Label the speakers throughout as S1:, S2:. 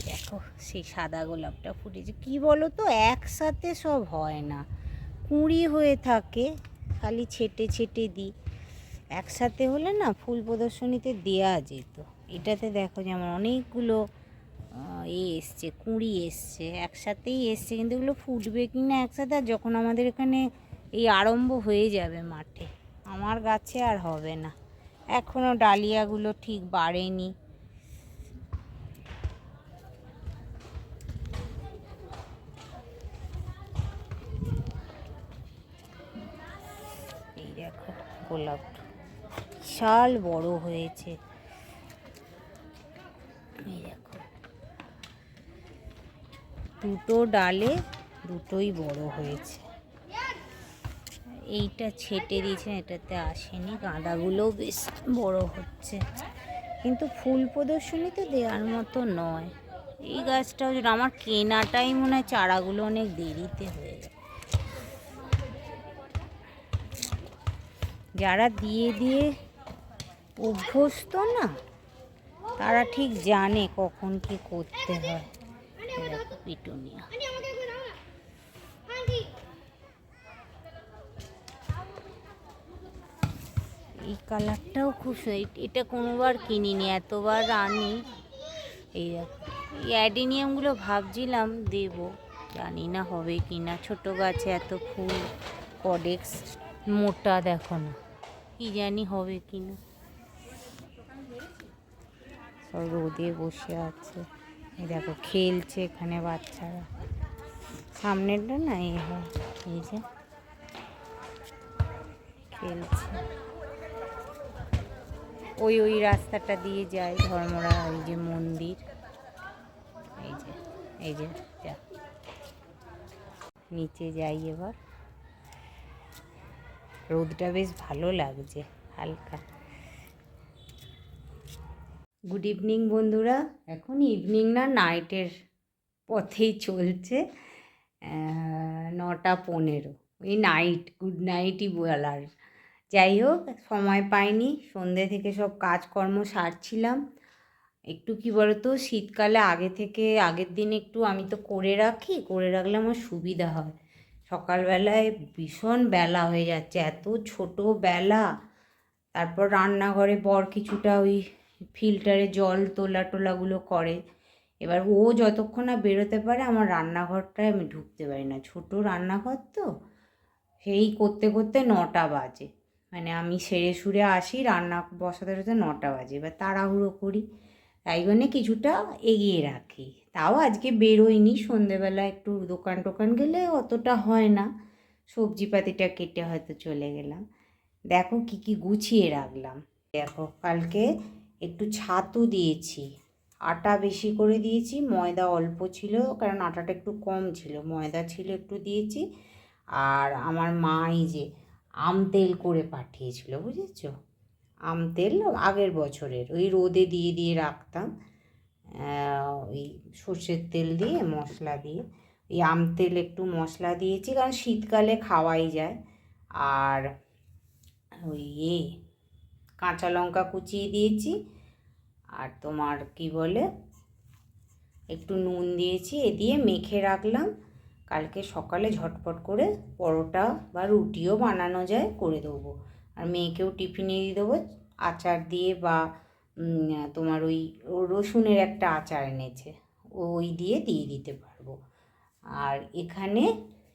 S1: এই দেখো সেই সাদা গোলাপটা ফুটেছে। কি বলো তো, একসাথে সব হয় না, কুঁড়ি হয়ে থাকে, খালি ছেটে ছেটে দিই। একসাথে হলে না ফুল প্রদর্শনীতে দেয়া যেত। এটাতে দেখো যেমন অনেকগুলো এসছে, কুঁড়ি এসছে, একসাথেই এসছে, কিন্তু এগুলো ফুটবে কি না একসাথে। আর যখন আমাদের এখানে এই আরম্ভ হয়ে যাবে মাঠে, আমার গাছে আর হবে না, এখনও ডালিয়াগুলো ঠিক বাড়েনি। এই দেখো গোলাপটা বিশাল বড় হয়েছে। এই দেখো দুটো ডালে দুটোই বড় হয়েছে। এইটা ছেটে দিয়েছেন, এটাতে আসেনি। গাঁদাগুলো বেশ বড় হচ্ছে, কিন্তু ফুল প্রদর্শনীতে দেওয়ার মতো নয়। এই গাছটাও আমার কেনাটাই মনে হয় চারাগুলো অনেক দেরিতে হয়ে যায়। যারা দিয়ে দিয়ে অভ্যস্ত না, তারা ঠিক জানে কখন কি করতে হয়। দেখো পিটুনিয়া, এই কালারটাও খুব এটা কোনোবার কিনিনি, এতবার আনি। এই দেখো এই অ্যাডিনিয়ামগুলো ভাবছিলাম দেব, জানি না হবে কি না। ছোটো গাছে এত ফুল, কডেক্স মোটা দেখো না, কি জানি হবে কি না। সব রোদে বসে আছে, এই দেখো খেলছে এখানে বাচ্চারা। সামনেরটা না এই হয়, এই যে খেলছে। ওই ওই রাস্তাটা দিয়ে যায় ধর্মরা, ওই যে মন্দির, এই যে এই যে যা নিচে যাই এবার। রোদটা বেশ ভালো লাগছে, হালকা। গুড ইভিনিং বন্ধুরা, এখন ইভিনিং না নাইটের পথেই চলছে। 9:15, ওই নাইট, গুড নাইটই বলার। যাই হোক, সময় পাইনি, সন্ধ্যে থেকে সব কাজকর্ম সারছিলাম। একটু কি বলতো, শীতকালে আগের দিন একটু আমি তো করে রাখলে আমার সুবিধা হয়। সকালবেলায় ভীষণ বেলা হয়ে যাচ্ছে, এত ছোট বেলা। তারপর রান্নাঘরে বর কিছুটা ওই ফিল্টারে জল টোলাগুলো করে। এবার ও যতক্ষণ না বেরোতে পারে, আমার রান্নাঘরটায় আমি ঢুকতে পারি না, ছোট রান্নাঘর তো। সেই করতে করতে 9টা বাজে, মানে আমি সেরে সুরে আসি, রান্না বসাতে 9টা বাজে। এবার তাড়াহুড়ো করি, তাই জন্যে কিছুটা এগিয়ে রাখি। তাও আজকে বেরোইনি, সন্ধেবেলা একটু দোকান গেলে অতটা হয় না, সবজিপাতিটা কেটে হয়তো চলে গেলাম। দেখো কি কি গুছিয়ে রাখলাম। দেখো কালকে একটু ছাতু দিয়েছি, আটা বেশি করে দিয়েছি, ময়দা অল্প ছিল, কারণ আটাটা একটু কম ছিল, ময়দা ছিল একটু দিয়েছি। আর আমার মা এই যে আম তেল করে পাঠিয়েছিল, বুঝেছ? আম তেল আগের বছরের, ওই রোদে দিয়ে দিয়ে রাখতাম, ওই সর্ষের তেল দিয়ে মশলা দিয়ে, ওই আম তেল একটু মশলা দিয়েছি, কারণ শীতকালে খাওয়াই যায়। আর ওই কাঁচা লঙ্কা কুচিয়ে দিয়েছি, আর তোমার কি বলে, একটু নুন দিয়েছি। এ দিয়ে মেখে রাখলাম, কালকে সকালে ঝটপট করে পরোটা বা রুটিও বানানো যায়, করে দেবো। আর মেয়েকেও টিফিনে দিয়ে দেবো আচার দিয়ে, বা তোমার ওই রসুনের একটা আচার এনেছে, ওই দিয়ে দিতে পারবো। আর এখানে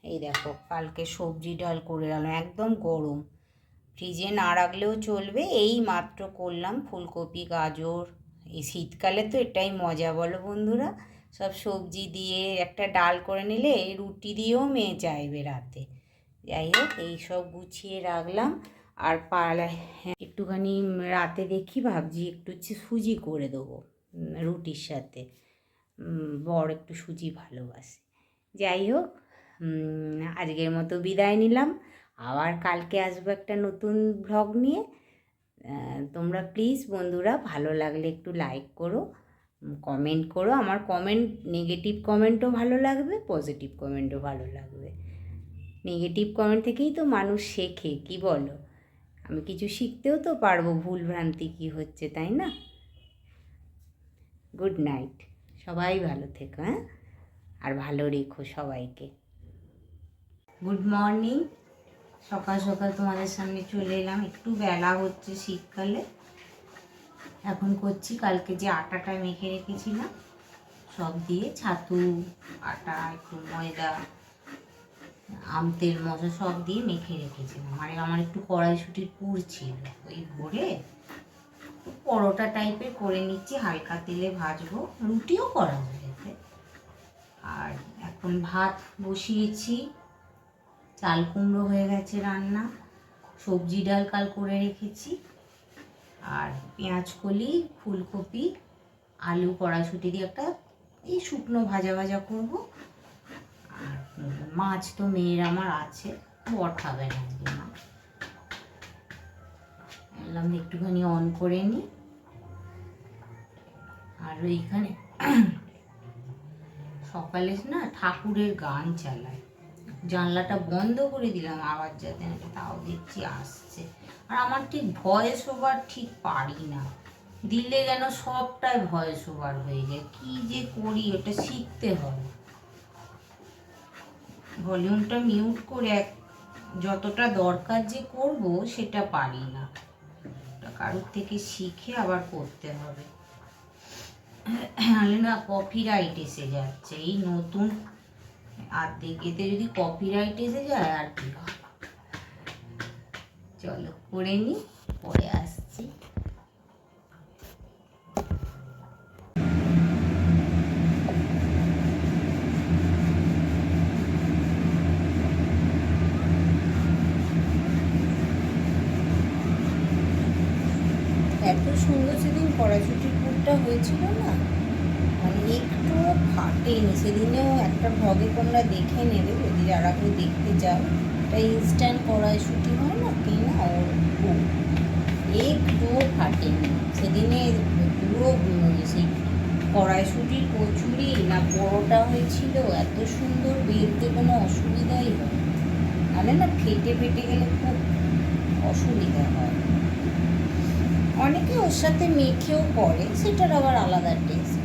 S1: এই দেখো কালকে সবজি ডাল করে রাখলাম, একদম গরম, ফ্রিজে না রাখলেও চলবে, এই মাত্র করলাম। ফুলকপি, গাজর, এই শীতকালে তো এটাই মজা, বলো বন্ধুরা, সব সবজি দিয়ে একটা ডাল করে নিলে রুটি দিয়েও মেয়ে চাইবে রাতে। যাই হোক, এইসব গুছিয়ে রাখলাম। আর একটুখানি রাতে দেখি, ভাবছি একটু সুজি করে দেবো রুটির সাথে, বর একটু সুজি ভালোবাসে। যাই হোক, আজকের মতো বিদায় নিলাম, আবার কালকে আসবো একটা নতুন ভ্লগ নিয়ে। তোমরা প্লিজ বন্ধুরা ভালো লাগলে একটু লাইক করো, কমেন্ট করো। আমার কমেন্ট, নেগেটিভ কমেন্টও ভালো লাগবে, পজিটিভ কমেন্টও ভালো লাগবে। নেগেটিভ কমেন্ট থেকেই তো মানুষ শেখে, কি বলো? আমি কিছু শিখতেও তো পারবো, ভুল ভ্রান্তি কী হচ্ছে, তাই না? গুড নাইট সবাই ভালো থেকো, হ্যাঁ, আর ভালো রেখো সবাইকে। Good morning. সকাল সকাল তোমাদের সামনে চলে এলাম, একটু বেলা হচ্ছে শীতকালে। এখন করছি কালকে যে আটাটা মেখে রেখেছিলাম সব দিয়ে, ছাতু, আটা, একটু ময়দা, আমতেল, মশলা সব দিয়ে মেখে রেখেছিলাম। আমার একটু কড়াইশুঁটির পুর ছিল, ওই ভরে পরোটা টাইপের করে নিচ্ছি, হালকা তেলে ভাজবো, রুটিও করা যায় এতে। আর এখন ভাত বসিয়েছি, চাল কুমড়ো হয়ে গেছে রান্না, সবজি ডাল কাল করে রেখেছি, আর পেঁয়াজ কলি, ফুলকপি, আলু, কড়াইশুঁটি দিয়ে একটা এই শুকনো ভাজা ভাজা করবো। আর মাছ তো মেয়ের আমার আছে, বর খাবে না আজকে মা। এলাম একটুখানি অন করে নিই। আর ওইখানে সকালে না ঠাকুরের গান চালায়, জানলাটা বন্ধ করে দিলাম আবার যাতে নাকি, তাও দেখছি আসছে। আর আমার ঠিক ভয়েস ওভার ঠিক পারি না, দিলে যেন সবটাই ভয়েস ওভার হয়ে যায়। কি যে করি, ওটা শিখতে হবে। ভলিউমটা মিউট করে যতটা দরকার যে করব সেটা পারি না, কারোর থেকে শিখে আবার করতে হবে। না কপিরাইট এসে যাচ্ছে, এই নতুন আর্ধেক এতে যদি কপিরাইট এসে যায় আর কি হবে। চলো করে নি, পরে আসছি। এত সুন্দর সেদিন কড়াইশুঁটির পুরটা হয়েছিল না, মানে একটুও ফাটেনি। সেদিনেও একটা ভ্লগে তোমরা দেখে নেবে যদি যারা কেউ দেখতে চাও, একটা ইনস্ট্যান্ট কড়াইশুঁটি হয় না কেনা, ওর পুর একটুও ফাটেনি সেদিনে। পুরো সেই কড়াইশুঁটির কচুরি না পরোটা হয়েছিল, এত সুন্দর, বেলতে কোনো অসুবিধাই হয় নাহলে না ফেটে ফেটে গেলে খুব অসুবিধা হয়। অনেকে ওর সাথে মেখেও করে, সেটার আবার আলাদা টেস্ট।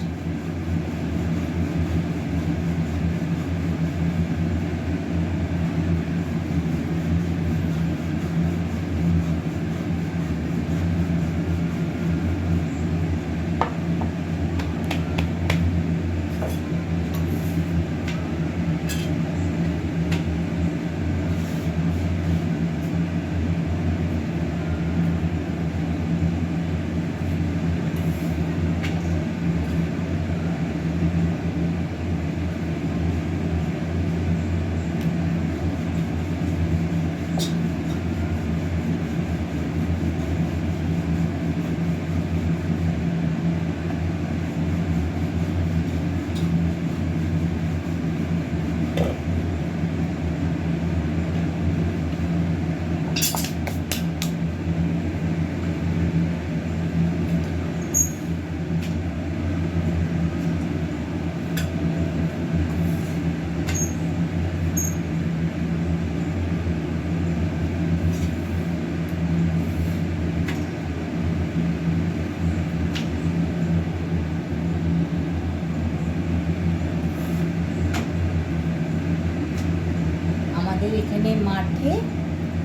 S1: এখানে মাঠে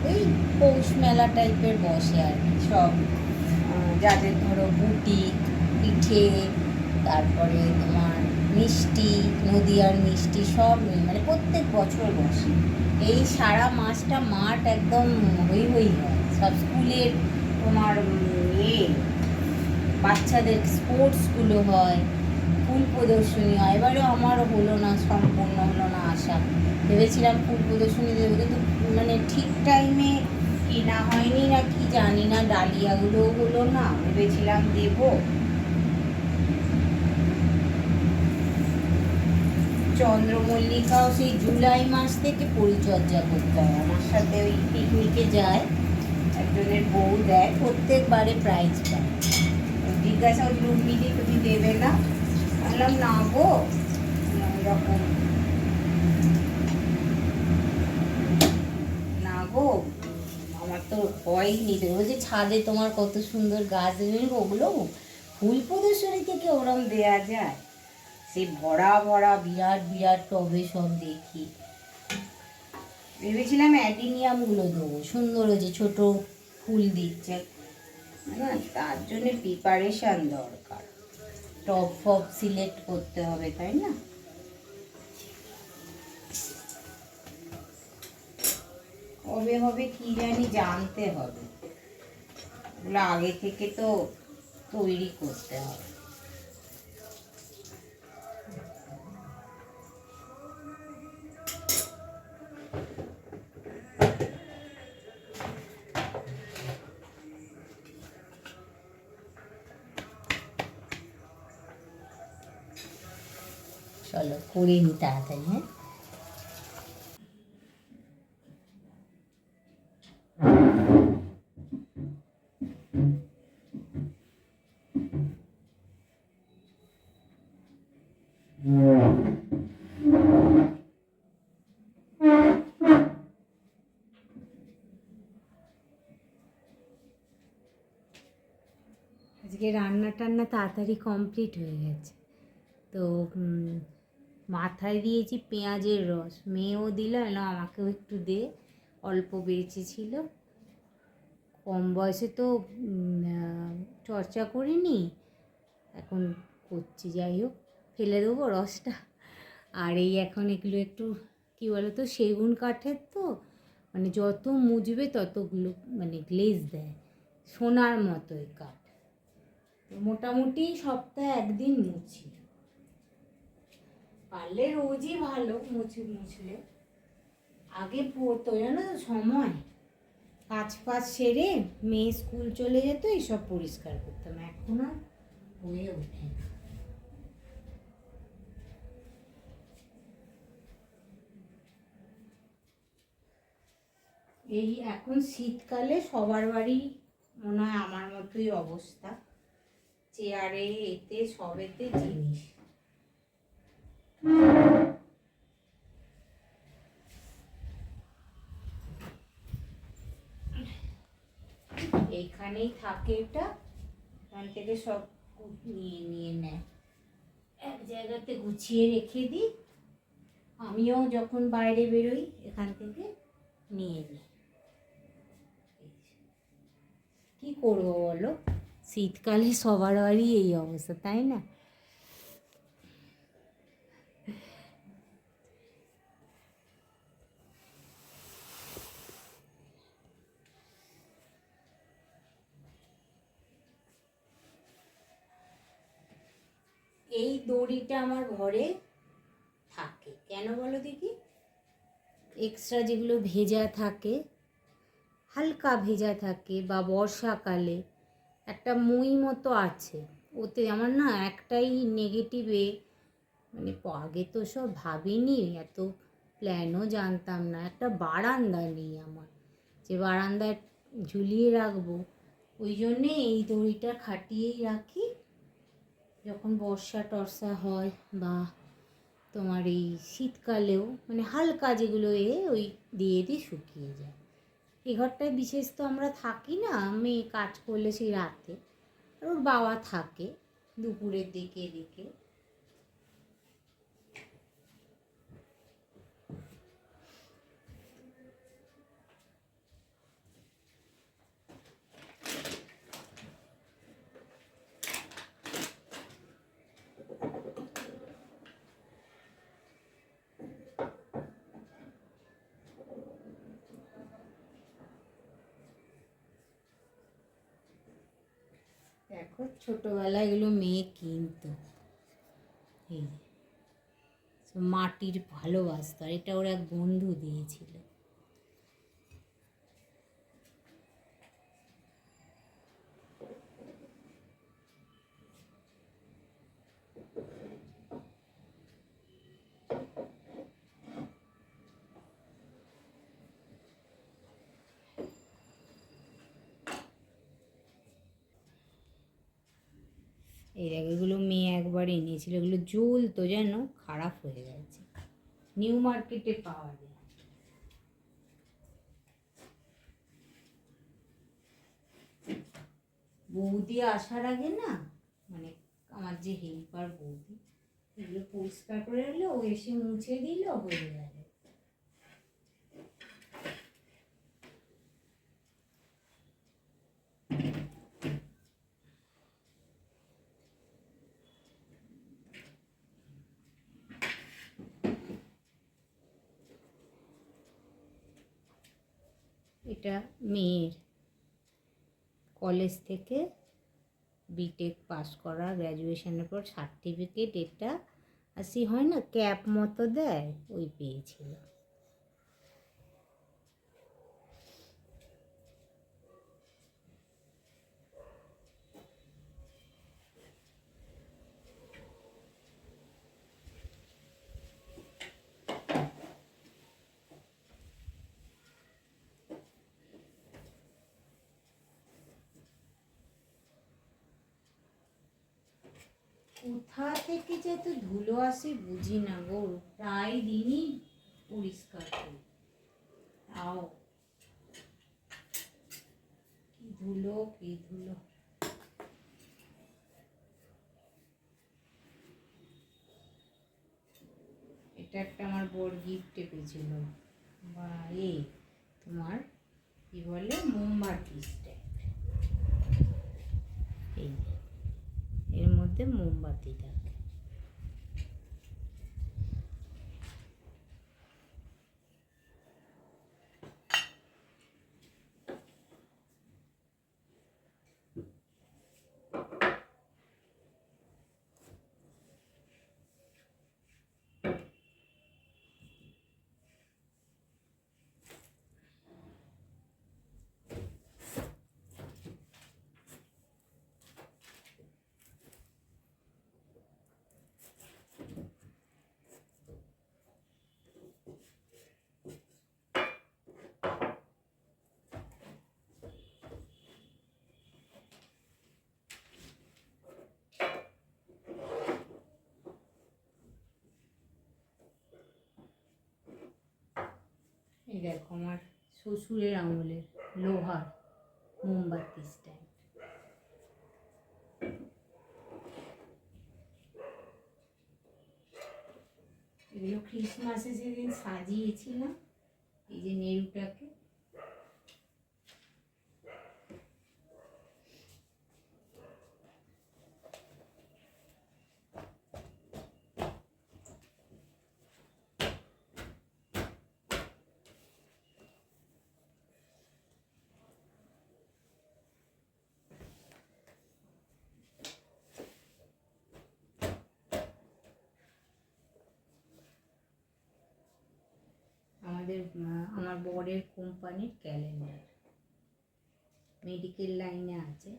S1: ওই পৌষ মেলা টাইপের বসে আর কি, সব যাদের ধরো বুটি, পিঠে, তারপরে তোমার মিষ্টি, নদিয়ার মিষ্টি সব মানে প্রত্যেক বছর বসে। এই সারা মাসটা মাঠ একদম হই হই হয়। সব স্কুলের তোমার বাচ্চাদের স্পোর্টসগুলো হয়, ফুল প্রদর্শনী হয়। এবারেও আমার হলো না, সম্পূর্ণ হলো না আশা। ভেবেছিলাম ফুল প্রদর্শনী দেবো, কিন্তু মানে ঠিক টাইমে কেনা হয়নি না কি জানি না, ডালিয়াগুলোও হলো না, ভেবেছিলাম দেবো। চন্দ্রমল্লিকাও সেই জুলাই মাস থেকে পরিচর্যা করতে হয়। আমার সাথে ওই পিকনিকে যায়, একজনের বউ দেয়, প্রত্যেকবারে প্রাইজ পায়। জিজ্ঞাসা হচ্ছিল উর্মিদি তুমি দেবে না, বললাম না গো, এরকম না গো, আমার তো হয়নি। তো বলছি ছাদে তোমার কত সুন্দর গাছ দেবে, ওগুলো ফুল প্রদর্শনী থেকে ওরম দেয়া যায়, সেই ভরা ভরা বিরাট বিরাট টবে সব দেখি। ভেবেছিলাম অ্যাডিনিয়ামগুলো দেবো, সুন্দর হয়েছে, ছোট ফুল দিচ্ছে না, তার জন্য প্রিপারেশান দরকার, টব ফব সিলেক্ট করতে হবে, তাই না? কবে হবে কি জানি, জানতে হবে, ওগুলো আগে থেকে তো তৈরি করতে হবে। চলো করে নি তাড়াতাড়ি। হ্যাঁ, আজকে রান্না টান্না তাড়াতাড়ি কমপ্লিট হয়ে গেছে। তো মাথায় দিয়েছি পেঁয়াজের রস, মেয়েও দিল, এলো আমাকেও একটু দে, অল্প বেঁচে ছিল, কম বয়সে তো চর্চা করিনি, এখন করছি, যাই হোক ফেলে দেবো রসটা। আর এই এখন এগুলো একটু কী বলো তো, সেগুন কাঠের তো, মানে যত মুজবে ততগুলো মানে গ্লেজ দেয়, সোনার মতোই কাঠ। মোটামুটি সপ্তাহে একদিন মুছি, পারলে রোজই ভালো মুছলে। আগে পড়তো জানো তো, সময় কাজ ফাজ সেরে মেয়ে স্কুল চলে যেত, এইসব পরিষ্কার করতাম, এখন আর হয়ে ওঠে না। এই এখন শীতকালে সবার বাড়ি মনে হয় আমার মতোই অবস্থা, চেয়ারে এতে সবেতে জিনিস। এইখানেই থাকে, এটা এখান থেকে সব নিয়ে নিয়ে নেয়, এক জায়গাতে গুছিয়ে রেখে দিই, আমিও যখন বাইরে বেরোই এখান থেকে নিয়ে নিই। কি করবো বলো, শীতকালে সবার বাড়ি এই অবস্থা, তাই না? এই দড়িটা আমার ঘরে থাকে কেন বলো দেখি, এক্সট্রা যেগুলো ভেজা থাকে, হালকা ভেজা থাকে, বা বর্ষাকালে একটা মই মতো আছে, ওতে আমার না একটাই নেগেটিভে, মানে আগে তো সব ভাবিনি, এত প্ল্যানও জানতাম না, একটা বারান্দা নেই আমার, যে বারান্দায় ঝুলিয়ে রাখবো, ওই জন্যে এই দড়িটা খাটিয়েই রাখি, যখন বর্ষা টর্ষা হয় বা তোমার এই শীতকালেও মানে হালকা যেগুলো ওই দিয়ে দিয়ে শুকিয়ে যায়। এই ঘরটায় বিশেষ তো আমরা থাকি না, মেয়ে কাজ করলে সেই রাতে, আর ওর বাবা থাকে দুপুরের দিকে এদিকে। দেখো ছোটোবেলায় এগুলো মেয়ে কিনতো, এই মাটির ভালোবাসতো, আর এটা ওর এক বন্ধু দিয়েছিল। এই এগুলো মেয়ে একবার এনেছিল, এগুলো জ্বলতো যেন, খারাপ হয়ে গেছে, নিউ মার্কেটে পাওয়া যায়। বৌদি আসার আগে না, মানে আমার যে হেল্পার বৌদি, এগুলো পরিষ্কার করে হলে ও এসে মুছে দিল হয়ে গেল। এটা মেয়ের কলেজ থেকে বিটেক পাস করা, গ্র্যাজুয়েশনের পর সার্টিফিকেট, এটা আসি হয় না ক্যাপ মতো দেয়, ওই পেয়েছিল। কোথা থেকে যে এত ধুলো আসে বুঝি না গো, প্রায় দিনই পরিষ্কার করি, তাও কি ধুলো কি ধুলো। এটা একটা আমার বর গিফট পেয়েছিল, বা তোমার কি বলে মোমবাতি স্ট্যান্ড, এই এর মধ্যে মোমবাতি থাকে। এই দেখো আমার শ্বশুরের আঙুলের লোহার মোমবাতি স্ট্যান্ড। এগুলো ক্রিসমাসে সেদিন সাজিয়েছিলাম, এই যে নেরুটাকে। আমার বরের কোম্পানির ক্যালেন্ডার, মেডিকেল লাইনে আছে।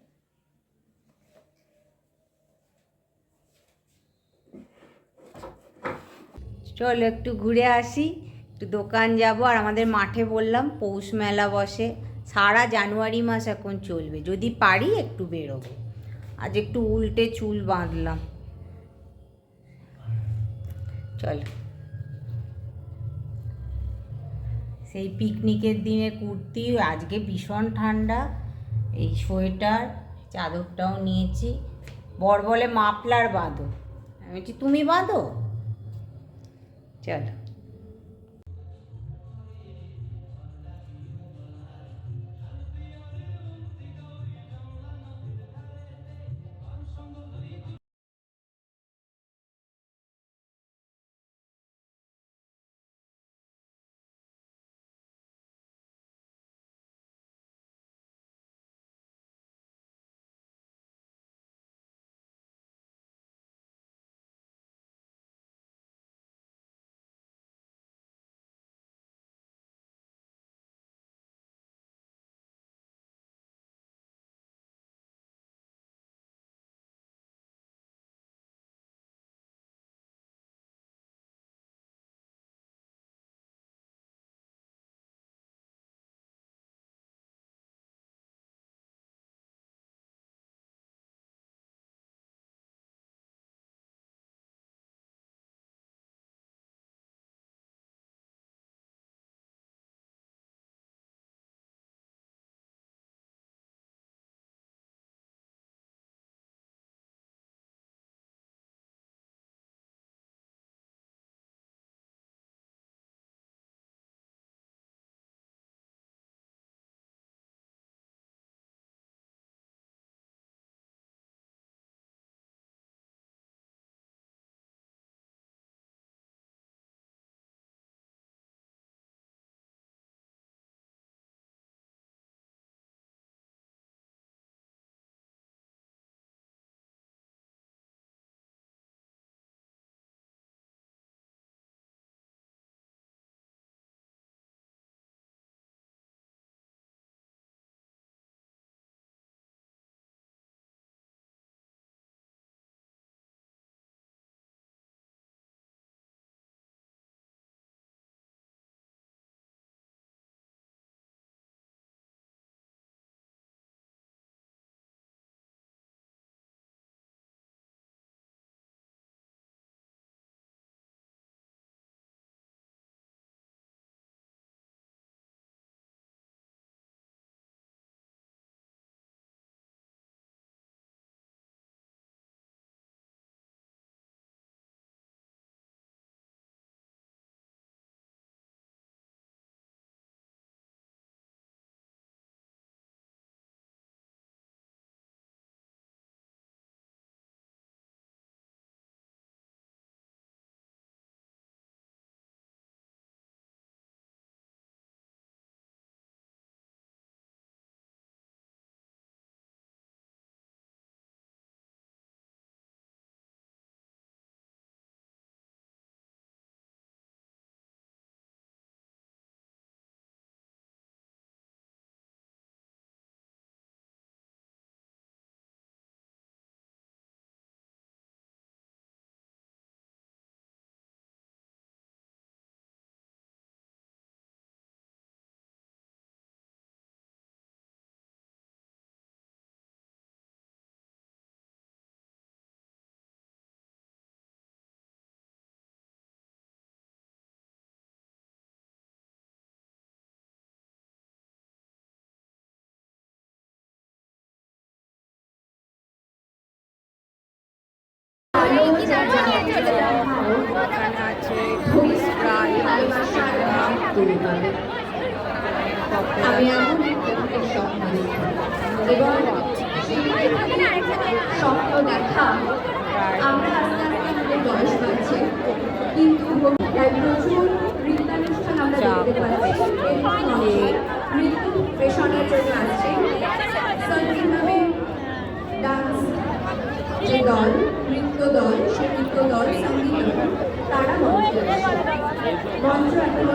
S1: চলো একটু ঘুরে আসি, একটু দোকান যাব। আর আমাদের মাঠে বললাম পৌষ মেলা বসে, সারা জানুয়ারি মাস এখন চলবে, যদি পারি একটু বেরোবো। আজ একটু উল্টে চুল বাঁধলাম। চলো, সেই পিকনিকের দিনে কুর্তি, আজকে ভীষণ ঠান্ডা, এই সোয়েটার চাদরটাও নিয়েছি। বর বলে মাফলার বাঁধো, আমি বলছি তুমি বাঁধো। চলো।
S2: করে তোলে। আমি এমন একটা স্বপ্ন দেখি এবং স্বপ্ন দেখা আমরা আস্তে আস্তে আমাদের বয়স বাড়ছে, কিন্তু প্রচুর নৃত্যানুষ্ঠান আমরা দেখতে পাচ্ছি নৃত্য পেশনের জন্য আসছে। সঙ্গীত নামে ডান্স যে দল, নৃত্য দল, সেই নৃত্য দল সঙ্গীত তারা মঞ্চ এখন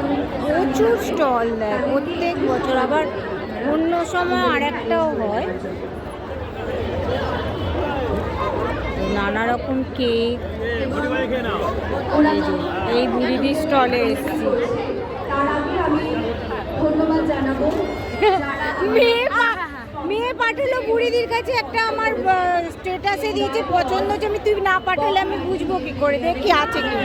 S1: প্রচুর স্টল দেয় প্রত্যেক বছর, আবার অন্য সময় আর একটাও হয়, নানা রকম কেক। এই বুড়িদির স্টলে এসেছি।
S2: তার আগে আমি ধন্যবাদ জানাবো
S1: মেয়ে পাঠালো বুড়িদির কাছে একটা, আমার স্টেটাসে দিয়েছে পছন্দ হচ্ছে, আমি তুই না পাঠালে আমি বুঝবো কি করে, দেখি আছে কি।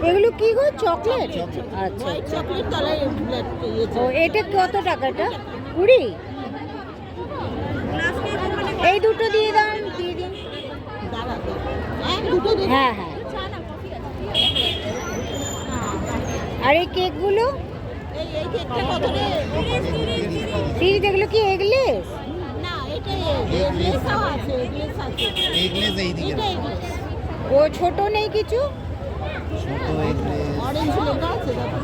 S1: এগুলো কি গো, চকলেট? আচ্ছা,
S3: চকলেট তলায়
S1: ও এটা কত টাকাটা? 20? এই দুটো দিয়ে দাও, দিয়ে দিন। হ্যাঁ হ্যাঁ। আর এই কেকগুলো?
S3: এই কেকটা কত রে?
S1: দিদি এগুলো কি এগলেস?
S3: না, এটা এগলেসও আছে, এগলেস আছে।
S4: এগলেস এইদিকে
S3: এটা এগলেস।
S1: ও ছোট নেই কিছু?
S4: ছোট এগলেস
S3: অরেঞ্জ লেখা আছে দেখো।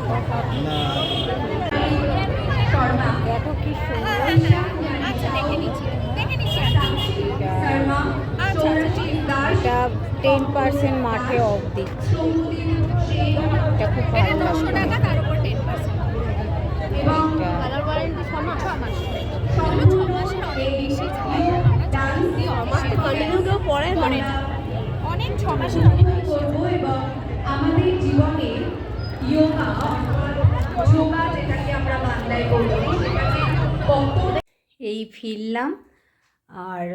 S4: না
S1: দেখো কি সুন্দর। এটা 10% মাঠে অফ দিচ্ছে, এটা খুব ভালো লাগছে।
S3: অনেক 6 মাসের অনেক
S2: করবো এবং আমাদের জীবনে যোগা যেটাকে আমরা বাংলায় বলি সেটাকে কত।
S1: এই ফিরলাম, আর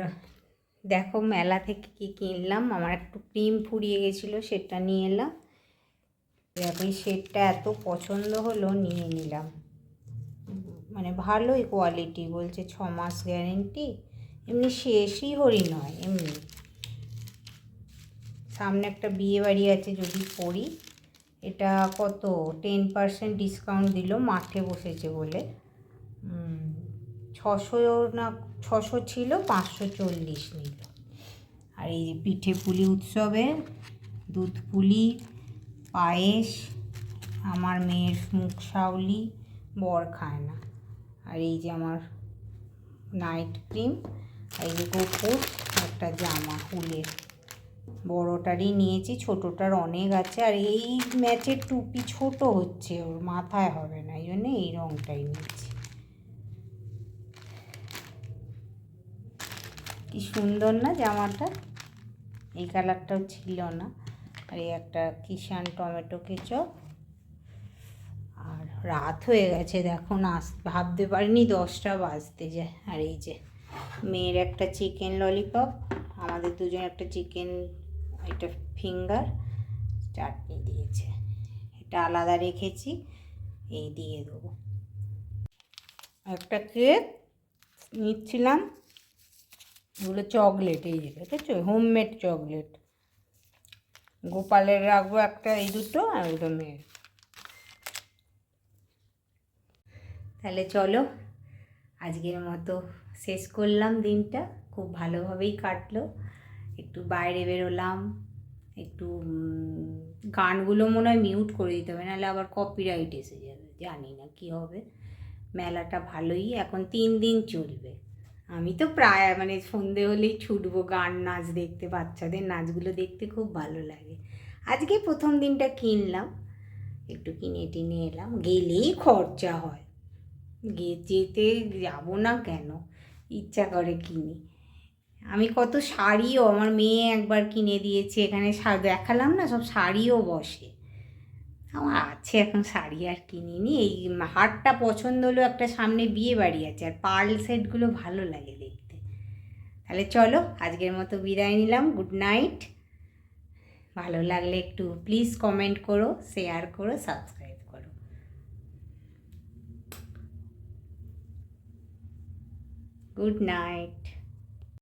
S1: দেখো মেলা থেকে কি কিনলাম। আমার একটু ক্রিম ফুরিয়ে গেছিলো, সেটা নিয়ে এলাম। দেখো এই শেডটা এত পছন্দ হলো, নিয়ে নিলাম। মানে ভালোই কোয়ালিটি, বলছে 6 মাস গ্যারেন্টি। এমনি শেষই হরি নয়, এমনি। সামনে একটা বিয়ে বাড়ি আছে, যদি পড়ি। এটা কত 10% ডিসকাউন্ট দিল, মাঠে বসেছে বলে। 600 না 600 ছিল, 540 নিল। আর এই যে পিঠে পুলি উৎসবে দুধ পুলি, পায়েস, আমার মেয়ের মুখ শাওলি, বর খায় না। আর এই যে আমার নাইট ক্রিম, আর এই যে গোপুর একটা জামা উলের, বড়টারই নিয়েছি, ছোটোটার অনেক আছে। আর এই ম্যাচের টুপি ছোট হচ্ছে, ওর মাথায় হবে না, এই জন্য এই রঙটাই নিয়েছি। কি সুন্দর না জামাটা, এই কালারটাও ছিল না। আর এই একটা কিষান টমেটো কেচপ। আর রাত হয়ে গেছে দেখো, না ভাবতে পারিনি 10টা বাজতে যায়। আর এই যে মেয়ের একটা চিকেন ললিপপ, আমাদের দুজন একটা চিকেন, এটা ফিঙ্গার, চাটনি দিয়েছে। এটা আলাদা রেখেছি, এই দিয়ে দেবো। একটা কেক নিচ্ছিলাম, এগুলো চকলেট, এই যে দেখেছো, হোমমেড চকলেট। গোপালের রাখবো একটা, এই দুটো, আর ওটা মেয়ের। তাহলে চলো আজকের মতো শেষ করলাম দিনটা, খুব ভালোভাবেই কাটলো। একটু বাইরে বেরোলাম, একটু গানগুলো মনে হয় মিউট করে দিতে হবে, নাহলে আবার কপিরাইট এসে যাবে, জানি না কি হবে। মেলাটা ভালোই, এখন 3 দিন চলবে। আমি তো প্রায় মানে সন্ধে হলেই ছুটবো গান নাচ দেখতে, বাচ্চাদের নাচগুলো দেখতে খুব ভালো লাগে। আজকে প্রথম দিনটা কিনলাম, একটু কিনে টিনে এলাম। গেলেই খরচা হয়, যেতে যাবো না কেন, ইচ্ছা করে কিনি। আমি কত শাড়িও আমার মেয়ে একবার কিনে দিয়েছে, এখানে দেখালাম না, সব শাড়িও বসে। আমার আছে এখন শাড়ি, আর কিনিনি। এই হারটা পছন্দ হলো, একটা সামনে বিয়ে বাড়ি আছে, আর পার্ল সেটগুলো ভালো লাগে দেখতে। তাহলে চলো আজকের মতো বিদায় নিলাম, গুড নাইট। ভালো লাগলে একটু প্লিজ কমেন্ট করো, শেয়ার করো, সাবস্ক্রাইব করো। Good night.